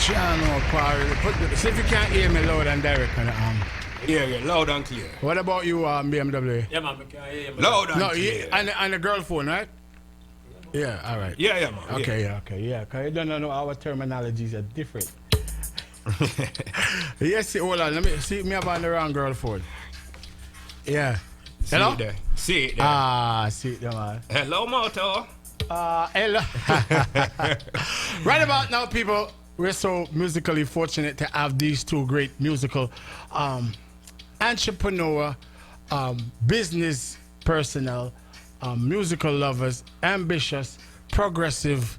Channel Power. See if you can't hear me loud and direct. Yeah, loud and clear. What about you, BMW? Yeah, man, I can hear you. Loud and clear. And the girl phone, right? Yeah, all right. Yeah, man. Okay, because you don't know our terminologies are different. Yes, hold on. Let me see me up on the wrong girl phone. Yeah. Hello? See it there. See it there, man. Hello, Moto. Hello. Right about now, people, we're so musically fortunate to have these two great musical entrepreneur, business personnel, musical lovers, ambitious, progressive,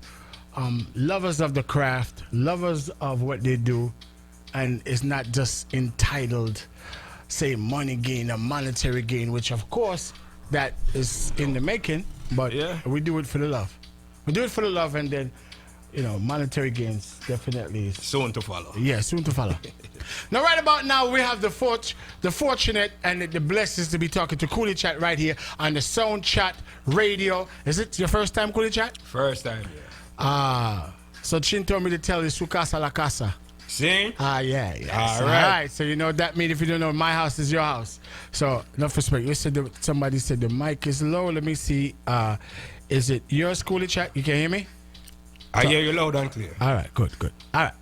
lovers of the craft, lovers of what they do, and it's not just entitled, say, money gain or monetary gain, which of course that is in the making, but we do it for the love. We do it for the love, and then, you know, monetary gains definitely soon to follow. Yeah, soon to follow. Now, right about now, we have the fortunate and the blessings to be talking to Kooley Chat right here on the Soundchat radio. Is it your first time, Kooley Chat? First time, yeah. So Chin told me to tell you, su casa la casa. See? Yeah. All right. So you know what that means. If you don't know, my house is your house. So, enough respect. You said somebody said the mic is low. Let me see. Is it yours, Kooley Chat? You can hear me? I hear you loud and clear. All right, good. All right.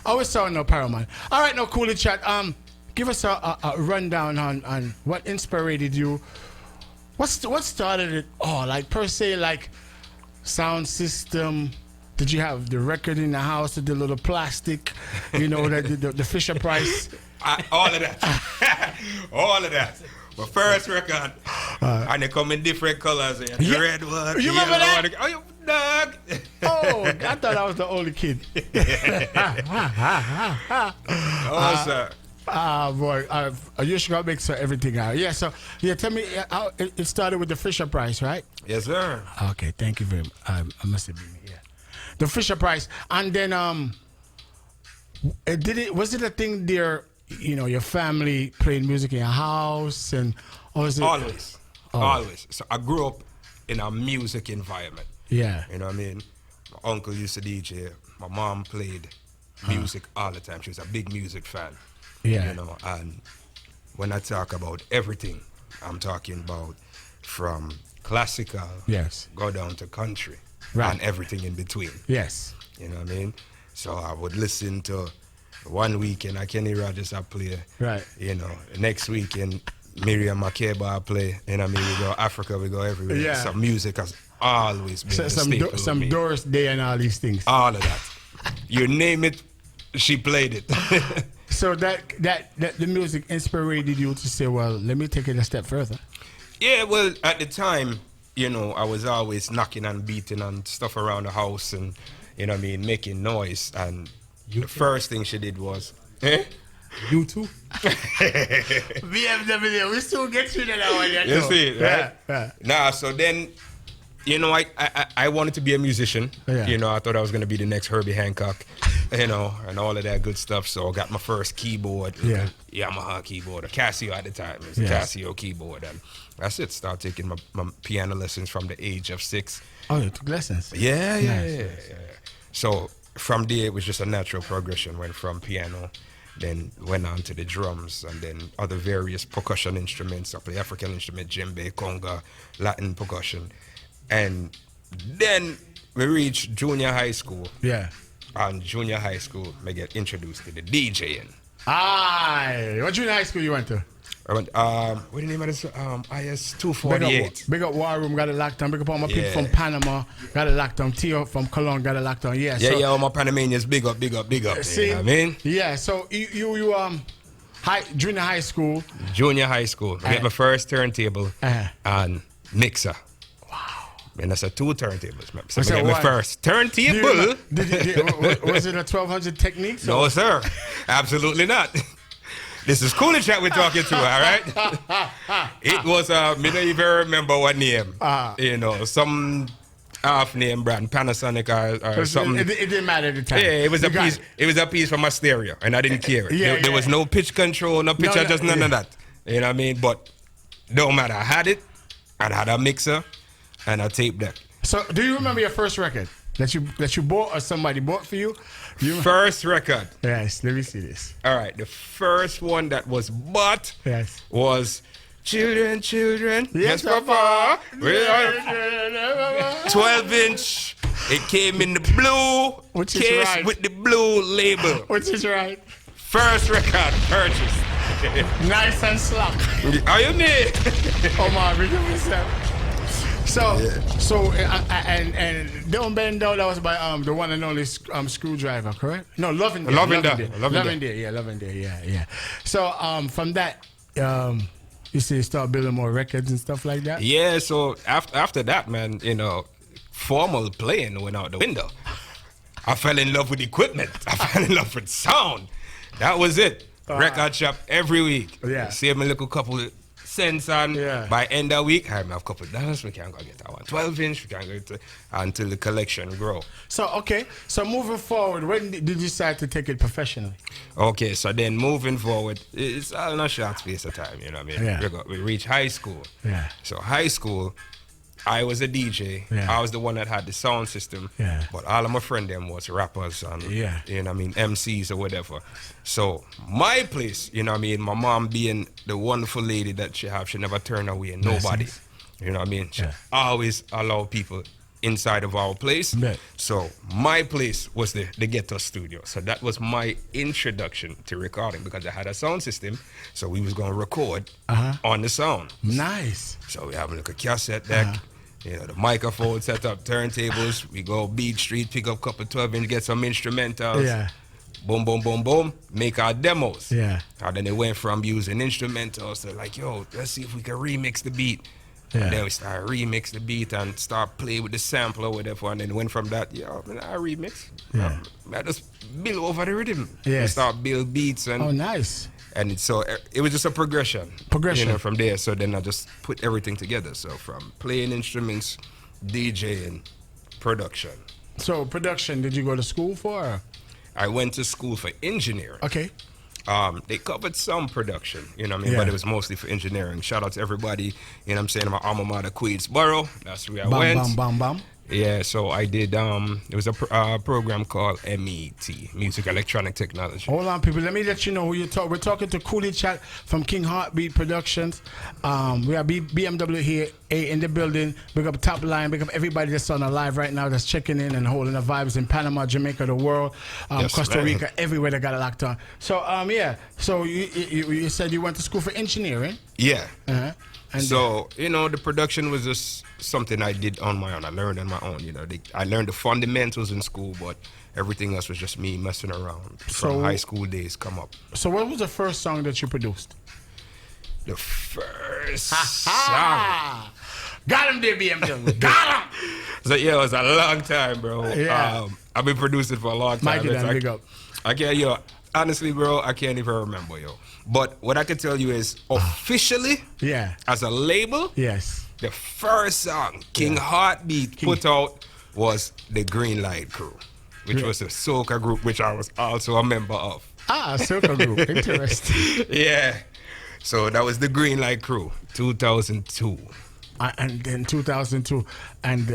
Always saw no Paraman. All right, now, Kooley Chat. Give us a rundown on what inspired you. What started it all? Like, per se, like, sound system. Did you have the record in the house with the little plastic, you know, the Fisher Price? All of that. All of that. My first record, and they come in different colors. The red one. You remember that? Oh, you dog. Oh, I thought I was the only kid. Oh, sir. Boy, you should make sure everything out. Yeah, so, tell me, how it started with the Fisher Price, right? Yes, sir. Okay, thank you very much. I must have been, the Fisher Price. And then, was it a thing there, you know, your family playing music in your house? Or was it? Always. Always. So I grew up in a music environment. Yeah. You know what I mean? My uncle used to DJ. My mom played music all the time. She was a big music fan. Yeah. You know, and when I talk about everything, I'm talking about from classical, go down to country, and everything in between. Yes. You know what I mean? So I would listen to one weekend Kenny Rogers I play. Right. You know, next weekend Miriam Makeba I play. You know what I mean? We go Africa, we go everywhere. Yeah. So music has always been some Doris Day and all these things. All of that. You name it, she played it. So that the music inspired you to say, well, let me take it a step further. Yeah, well, at the time, you know, I was always knocking and beating and stuff around the house and, you know what I mean, making noise. And the first thing she did was, You too? BMW, we still get you that one. You see it, right? Yeah. Nah, so then, you know, I wanted to be a musician. Yeah. You know, I thought I was going to be the next Herbie Hancock, you know, and all of that good stuff. So I got my first keyboard, Yamaha keyboard, a Casio at the time. It was a Casio keyboard. And that's it. Started taking my piano lessons from the age of 6. Oh, you took lessons? Yeah. So from there, it was just a natural progression. Went from piano, then went on to the drums, and then other various percussion instruments. I play African instrument, djembe, conga, Latin percussion. And then we reached junior high school. Yeah. And junior high school, I get introduced to the DJing. What junior high school you went to? I went, what the name of this? IS 248. Big up War Room, got it locked on. Big up all my people from Panama, got it locked on. Tio from Cologne, got it locked on. All my Panamanians, big up. See, you know what I mean? Yeah, so you junior high school. Junior high school. I get my first turntable and mixer. And that's 2 turntables. So I get my first turntable. Was it a 1200 Technique? No, sir. Absolutely not. This is Kooley Chat we're talking to, all right? It was, I don't even remember what name. You know, some half-name brand, Panasonic or something. It didn't matter at the time. Yeah, it was a piece from my stereo, and I didn't care. There was no pitch control, no pitch, just none of that. You know what I mean? But don't matter. I had it. I had a mixer and a tape deck. So, do you remember your first record? That you bought or somebody bought for you? First record. Yes, let me see this. All right, the first one that was bought Yes. was Children, Children. Yes, Papa. Papa. 12-inch. It came in the blue Which is case right. with the blue label. Which is right. First record purchased. Nice and slack. Are you me? Oh my, big up yourself. So and Don't Bend Down, that was by the one and only Screwdriver, correct? No, Loving Day. Loving Day. Yeah. So from that, you see, you start building more records and stuff like that. Yeah. So after that, man, you know, formal playing went out the window. I fell in love with equipment. I fell in love with sound. That was it. Record shop every week. Yeah. Save me a little couple of cents on. Yeah. By end of week, I have a couple of dollars. We can go get that one. 12-inch. We can go get until the collection grow. So moving forward, when did you decide to take it professionally? Okay, so then moving forward, it's all in a short space of time. You know what I mean? Yeah. We reach high school. Yeah. So high school, I was a DJ. Yeah. I was the one that had the sound system. Yeah. But all of my friends them was rappers and Yeah. you know what I mean, MCs or whatever. So my place, you know what I mean, my mom being the wonderful lady that she have, she never turned away nobody. Blessings. You know what I mean? She Yeah. always allow people inside of our place. Bet. So my place was the ghetto studio. So that was my introduction to recording because I had a sound system. So we was gonna record on the sound. Nice. So we have like a cassette deck, you know, the microphone set up, turntables. We go Beat Street, pick up a couple 12-inch, get some instrumentals. Yeah. Boom, boom, boom, boom. Make our demos. Yeah. And then it went from using instrumentals to like, yo, let's see if we can remix the beat. Yeah. And then we start remix the beat and start play with the sample or whatever. And then went from that, I remix. Yeah. I just build over the rhythm. Yes. And start build beats and Oh, nice. and so it was just a progression. Progression. You know, from there. So then I just put everything together. So from playing instruments, DJing, production. So production, did you go to school for? Or? I went to school for engineering. Okay. They covered some production, you know what I mean? Yeah. But it was mostly for engineering. Shout out to everybody, you know what I'm saying? My alma mater, Queensboro. That's where I went. Bam. Yeah, so I did, it was a program called MET, Music Electronic Technology. Hold on, people. Let me let you know who you talk. We're talking to Kooley Chat from King Heartbeat Productions. We have Bmwa here in the building. Big up Top Line. Big up everybody that's on the live right now that's checking in and holding the vibes in Panama, Jamaica, the world, Yes, Costa man. Rica, everywhere they got it locked on. So, yeah. So you said you went to school for engineering. Yeah. Uh-huh. And So, you know, the production was just something I did on my own. I learned on my own, you know. I learned the fundamentals in school, but everything else was just me messing around So- from high school days come up. So what was the first song that you produced? The first song. Ah, got him there, BMW. Got him. So, yeah, it was a long time, bro. Yeah. I've been producing for a long time. Mikey, It's then, like- big up. I can't, honestly, bro, I can't even remember, yo. But what I can tell you is officially, Yeah. as a label, Yes. the first song King Heartbeat put out was the Green Light Crew, which was a soca group, which I was also a member of. Ah, circle group. Interesting. Yeah. So that was the Green Light Crew, 2002. And then 2002. And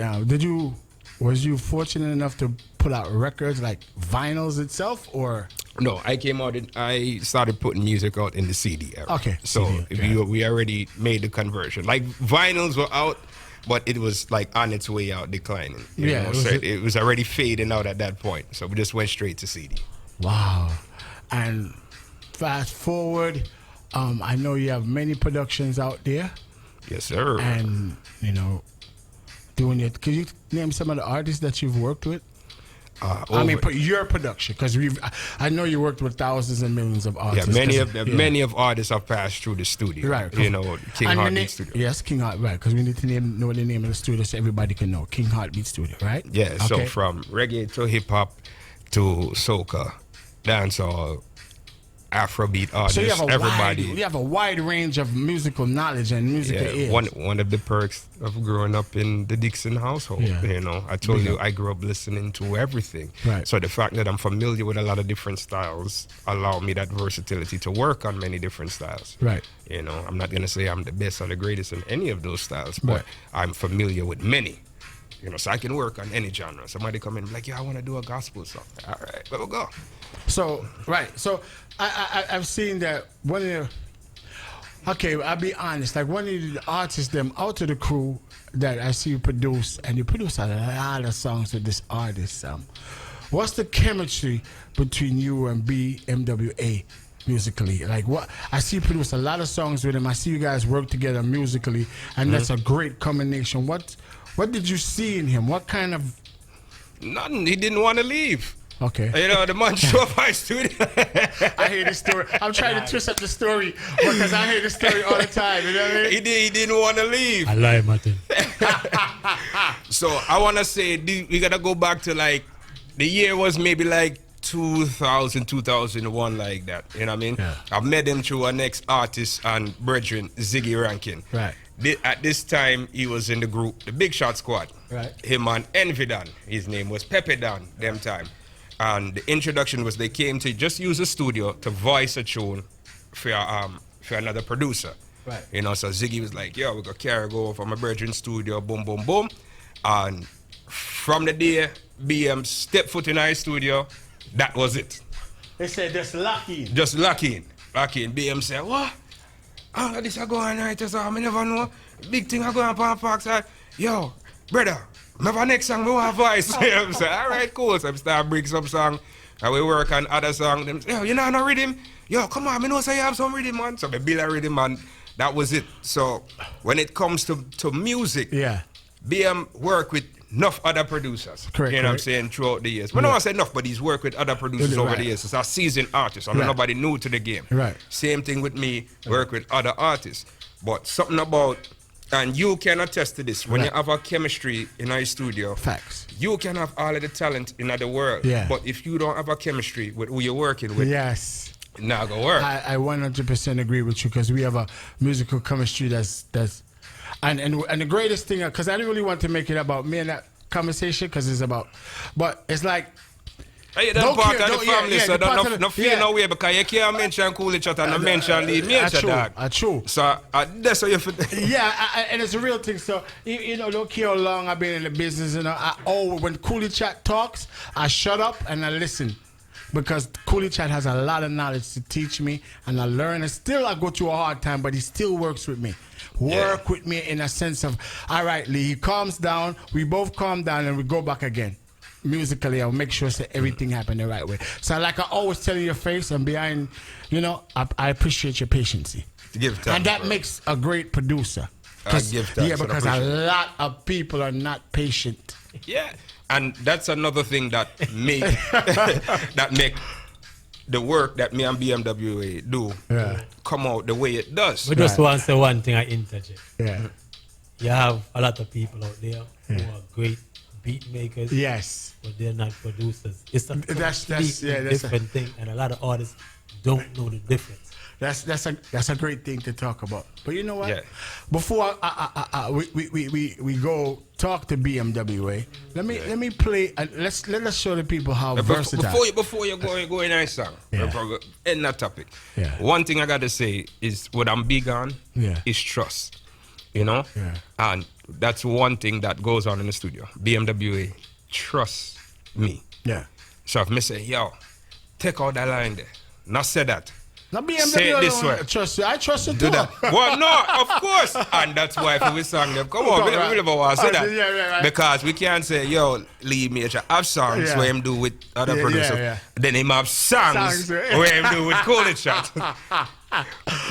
was you fortunate enough to put out records like vinyls itself, or? No, I started putting music out in the CD era. Okay, So CD, we already made the conversion. Like vinyls were out, but it was like on its way out, declining. You Yeah, know? it was So a- it was already fading out at that point. So we just went straight to CD. Wow. And fast forward, I know you have many productions out there, Yes, sir. and doing it. Could you name some of the artists that you've worked with? I mean, your production, because I know you worked with thousands and millions of artists. many of artists have passed through the studio. Right. You know, King And Heartbeat Studio. Yes, King Heart, right, because we need to know the name of the studio so everybody can know. King Heartbeat Studio, right? Yeah, so Okay. from reggae to hip hop to soca, dancehall, Afrobeat artists, So everybody. you have a wide range of musical knowledge and musical Yeah, ears. one of the perks of growing up in the Dixon household. Yeah. You know, I told you I grew up listening to everything. Right. So the fact that I'm familiar with a lot of different styles allow me that versatility to work on many different styles. Right. You know, I'm not gonna say I'm the best or the greatest in any of those styles, but Right. I'm familiar with many. You know, so I can work on any genre. Somebody come in like, yeah, I want to do a gospel song. All right, let me go. So, right. So, I've seen that one of the, okay, I'll be honest, like one of the artists, them out of the crew that I see you produce, and you produce a lot of songs with this artist. What's the chemistry between you and BMWA musically? Like what, I see you produce a lot of songs with him. I see you guys work together musically, and that's a great combination. What did you see in him? What kind of... Nothing. He didn't want to leave. Okay. You know, the man showed up my studio. I hear this story. I'm trying to twist up the story because I hear this story all the time. You know what I mean? He didn't want to leave. I lie, Martin. So I want to say, we got to go back to like, the year was maybe like 2000, 2001, like that. You know what I mean? Yeah. I've met him through our next artist and brethren, Ziggy Rankin. Right. At this time, he was in the group, the Big Shot Squad. Right. Him and Envy Dan. His name was Pepe Dan, them time. And the introduction was they came to just use a studio to voice a tune for another producer. Right. You know, so Ziggy was like, yo, we got carry go from my brethren studio, boom, boom, boom. And from the day BM stepped foot in our studio, that was it. They said just lucky. Just lucky in. BM said, what? Oh, this is going right, so I never know. Big thing I go on Parkside. Yo, brother, remember next song we want voice. You know what I'm saying? All right, cool. So I start bring some song, and we work on other song. Them say, yo, you know no rhythm? Yo, come on, me know say you have some rhythm, man. So we build a rhythm, and that was it. So when it comes to music, Yeah. BM work with enough other producers. Correct, You know what I'm correct. saying, throughout the years. But no, I say enough, but he's worked with other producers over Right. the years. It's a seasoned artist. I'm Right. nobody new to the game. Right. Same thing with me, work with other artists. But something about, and you can attest to this, when Right. you have a chemistry in our studio, Facts. you can have all of the talent in the world. Yeah. But if you don't have a chemistry with who you're working with, Yes. it's not gonna work. I 100% agree with you because we have a musical chemistry that's and the greatest thing, because I didn't really want to make it about me and that conversation because it's about, but it's like, Hey, that's Don't part care, of the don't- yeah, family, yeah, so the part don't of the- no feel yeah. no way because you can't mention Kooley Chat and not mention Lead Major, true, dog. true. So that's how you feel. Yeah, and it's a real thing. So you know, don't care how long I've been in the business. You know, when Kooley Chat talks, I shut up and I listen because Kooley Chat has a lot of knowledge to teach me, and I learn. And still, I go through a hard time, but he still works with me. Work with me in a sense of, all right, Lee. He calms down. We both calm down, and we go back again. Musically, I'll make sure that everything happen the right way. So, like I always tell you, your face and behind, you know, I appreciate your patience. Give thanks, And that bro. makes a great producer. I give thanks Yeah, and because a appreciate. lot of people are not patient. Yeah, and that's another thing that make that make the work that me and BMWA do come out the way it does. We just want to say one thing I interject. Yeah. You have a lot of people out there who are great beat makers, Yes. but they're not producers. It's a That's- completely yeah, that's a- different thing, and a lot of artists don't know the difference. That's a great thing to talk about. But you know what? Yeah. Before we go talk to BMWA, let me play. Let us show the people how versatile. Before you go in our song, Yeah. end that topic. Yeah. One thing I gotta say is what I'm big on is trust. You know? Yeah. And that's one thing that goes on in the studio. BMWA, trust me. Yeah. So if me say, yo, take out that line there. Not say that. Now BMW, Say it this way. Trust you. I trust you Do too. that. Well, no, of course. And that's why if we sang them, come on, we never want to say that. Yeah, right. Because we can't say, yo, Lee Major have songs Yeah. where him do with other Yeah, producers. yeah. Then him have songs Songs, yeah. where him do with Kooley Chat.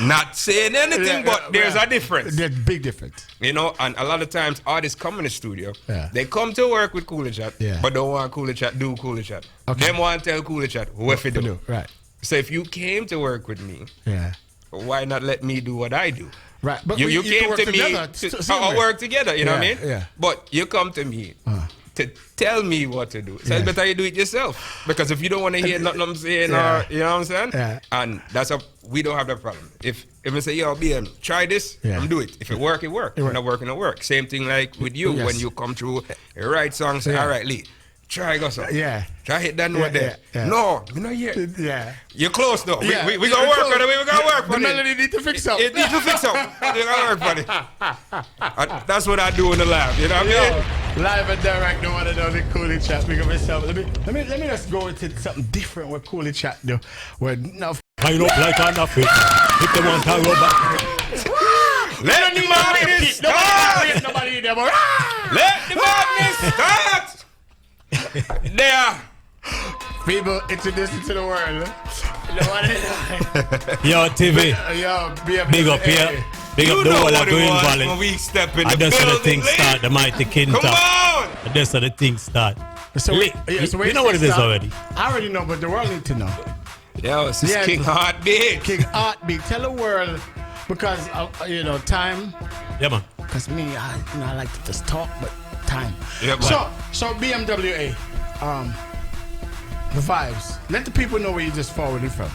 Not saying anything, but there's a difference. There's a big difference. You know, and a lot of times artists come in the studio, Yeah. they come to work with Kooley Chat, Yeah. but don't want Kooley Chat do Kooley Chat. Okay. Them want to tell Kooley Chat what to do. Right. So if you came to work with me, Yeah. why not let me do what I do? Right. But You you came work to me together, to somewhere. work together, you know what I Yeah, mean? yeah. But you come to me to tell me what to do. So Yeah. it's better you do it yourself. Because if you don't want to hear nothing I'm saying, Yeah. or, you know what I'm saying? Yeah. And we don't have that problem. If I say, yo, BM, try this, Yeah. I'm do it. If it work, it work. If work. not working, it work. Same thing like with you, Yes. when you come through, you write songs, say, Yeah. all right, Lee, try go so. Yeah. Try hit that note Yeah, there. yeah, yeah. No, you know here. Yeah. You're close though. Yeah. We gonna work on it. We gonna work The on it. melody need to fix up. It needs to fix up. We gonna work on it. And that's what I do in the lab. You know what I mean? Live and direct, no one to know the Kooley chat. Big up myself. Let me just go into something different with Kooley chat though. Where now Line up like an office. If they want to rubber. Let the madness start! Nobody in there, but Let the madness start! There. people introducing to the world. No one in there. Yo, TV. Yo, be Big up here. Big You up the know whole what of it Green was Valley. when we step in the And that's how the building, things Lee. start. The mighty King Come Top. on! And that's how the things start. So Lee, you know what it is already. I already know, but the world need to know. Yo, this is Yeah. King Heartbeat. King Heartbeat, tell the world because time. Yeah, man. Because me, I like to just talk, but time. Yeah, man. So BMWA, the vibes. Let the people know where you just forwarded from.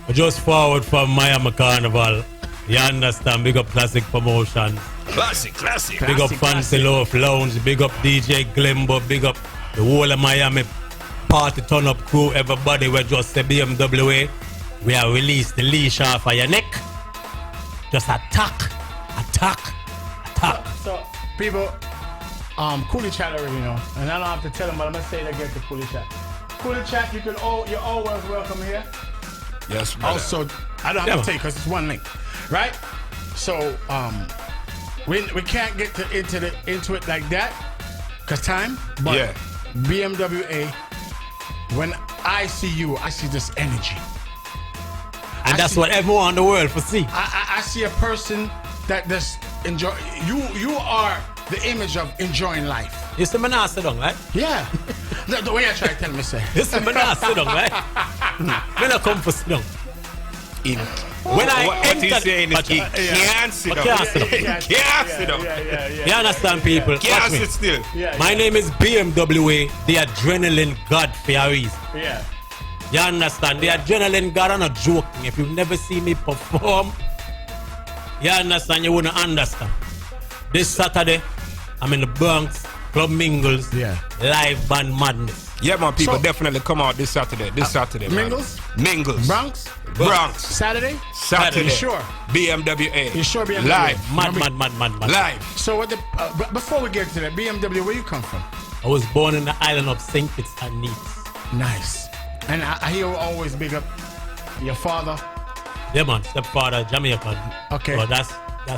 I just forward from Miami Carnival. You understand? Big up Classic Promotion. Classic. Big up Fancy Love Lounge. Big up DJ Glimbo. Big up the whole of Miami party turn up crew. Everybody we just say BMWA. We have released the leash off of your neck. Just attack. So people, Kooley chat already know, and I don't have to tell them, but I'm gonna say it again to Kooley chat. Kooley chat, you're always welcome here. Yes, brother. Also, I don't have to tell you because it's one link, right? So we can't get into it like that because time. But Yeah. BMWA, when I see you, I see this energy. And that's what everyone in the world for see. I see a person that just enjoy. You are the image of enjoying life. You see me not sit down, right? Yeah. The way I try to tell me, say. You see me not sit down, right? Me not come for sit down. When I what he's entered- saying is he can't sit down. can't sit down. He can't sit down. You understand, people? Can't Watch me. sit still. My name is BMWA, the adrenaline god for a reason. Yeah. You understand? The adrenaline god, I'm not joking. If you've never seen me perform, you understand, you wouldn't understand. This Saturday, I'm in the Bronx, Club Mingles, live band madness. Yeah, man, people So- definitely come out this Saturday. Man. Mingles? Mingles. Bronx? Saturday. You sure? BMWA. You sure BMWA? Live. Mad. Live. So what before we get to that, BMW, where you come from? I was born in the island of St. Kitts and Nevis. Nice. And I hear you always big up your father. Yeah, man, stepfather, Jamaican. Okay. So that's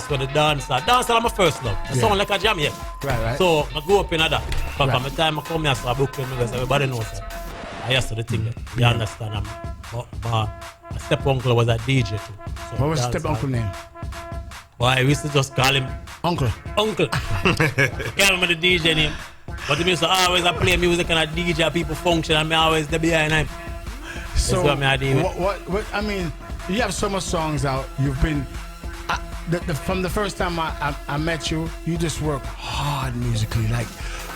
where the dance are. Dance are my first love. I sound like a Jamaican. Right. So I grew up in that. But Right. from the time I come here, so I Brooklyn, everybody knows that. I used to the thing that you understand. My step uncle was a DJ too. So What was dance step uncle name? Well, I used to just call him Uncle. Uncle. Can't remember the DJ name. But he used to always play music and a DJ, people function, and me always there behind him. So what me I do. what I mean, you have so much songs out. You've been from the first time I met you, you just work hard musically. Like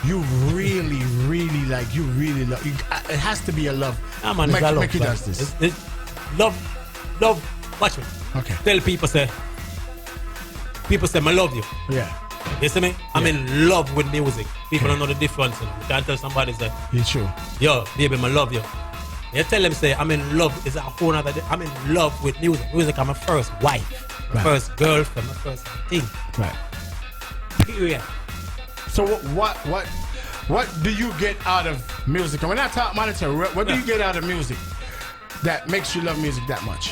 you really love. It has to be a love. Yeah, man, it's a love. Mickey does this. It's love. Watch me. Okay. Tell people say, I love you. Yeah. You see me? I'm in love with music. People don't know the difference. You can't tell somebody say, You're true. yo, baby, I love you. You tell them say, I'm in love. It's a whole other. I'm in love with music. Music, I'm my first wife, my Right. first girlfriend, my first thing. Right. Period. So what do you get out of music? And when I talk monetary, what do you get out of music that makes you love music that much?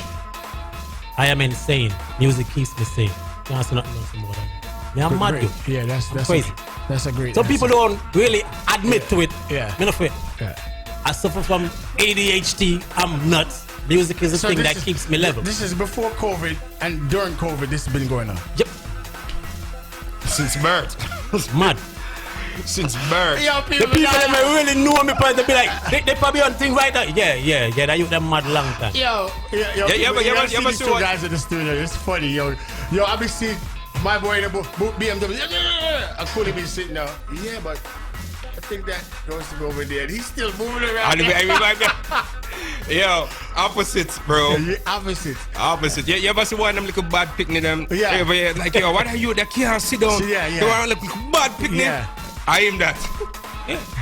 I am insane. Music keeps me sane. Can't say nothing else more than that. Me, I'm mad, Great. yo. Yeah, that's crazy. That's a great. Some people don't really admit to it. Yeah. Me not afraid. Yeah. I suffer from ADHD. I'm nuts. Music is the thing this that is- keeps me level. This is before COVID and during COVID. This has been going on. Yep. Since birth. Mad. Since birth. Yo, The people that may really know me, but they be like, they probably on thing right now. Yeah. That you them mad long time. Yo, Yeah, people, but you you ever see must these see two what- guys in the studio. It's funny, yo. I be seeing my boy in the BMW. I couldn't be sitting there. Yeah, but I think that goes to go over there. And he's still moving around. Yo, opposites, bro. Yeah, opposite. Opposite. You ever see one of them little bad picnic them? Yeah. Like, yo, what are you that can't sit down? Yeah. You want to look bad picnic? Yeah. I am that.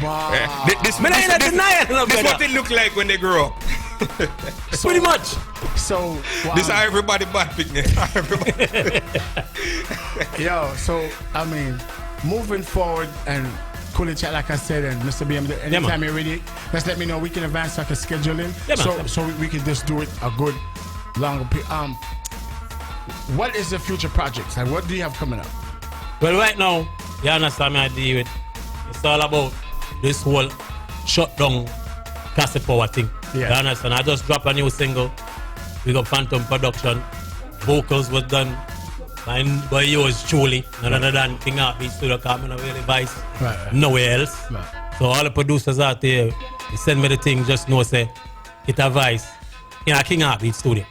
Wow. This Man, I ain't denying no this better. what it look like when they grow up. Pretty much. So, wow. This how everybody bad picnic. Everybody. Yo, so I mean, moving forward, and Kooley Chat, like I said, and Mr. Bmwa, anytime you're ready, just let me know. We can advance so I can schedule in. So we can just do it a good, long period. What is the future projects? Like, what do you have coming up? Well, right now, you understand me, I deal with. It's all about this whole shutdown cassette power thing. Yeah. You understand? I just dropped a new single. We got Phantom Production. Vocals was done by yours truly. None other than King Heartbeat Studio, because I don't really advice nowhere else. Right. So all the producers out there, they send me the thing, just know, say, it advice in a King Heartbeat Studio.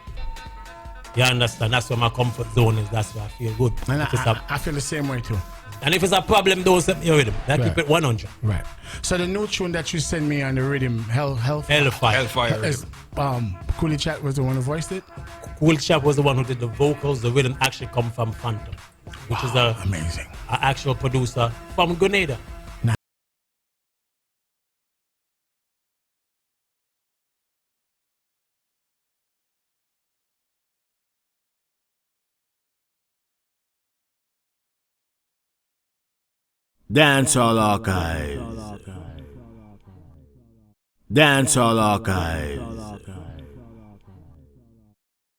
You understand? That's where my comfort zone is. That's where I feel good. And I feel the same way too. And if it's a problem, don't send me a rhythm. I keep it 100. Right. So the new tune that you sent me on the rhythm, Hellfire. is, Kooley Chat was the one who voiced it? Kooley Chat was the one who did the vocals. The rhythm actually come from Phantom, which is amazing. An actual producer from Grenada. Dancehall Archives. Dancehall Archives.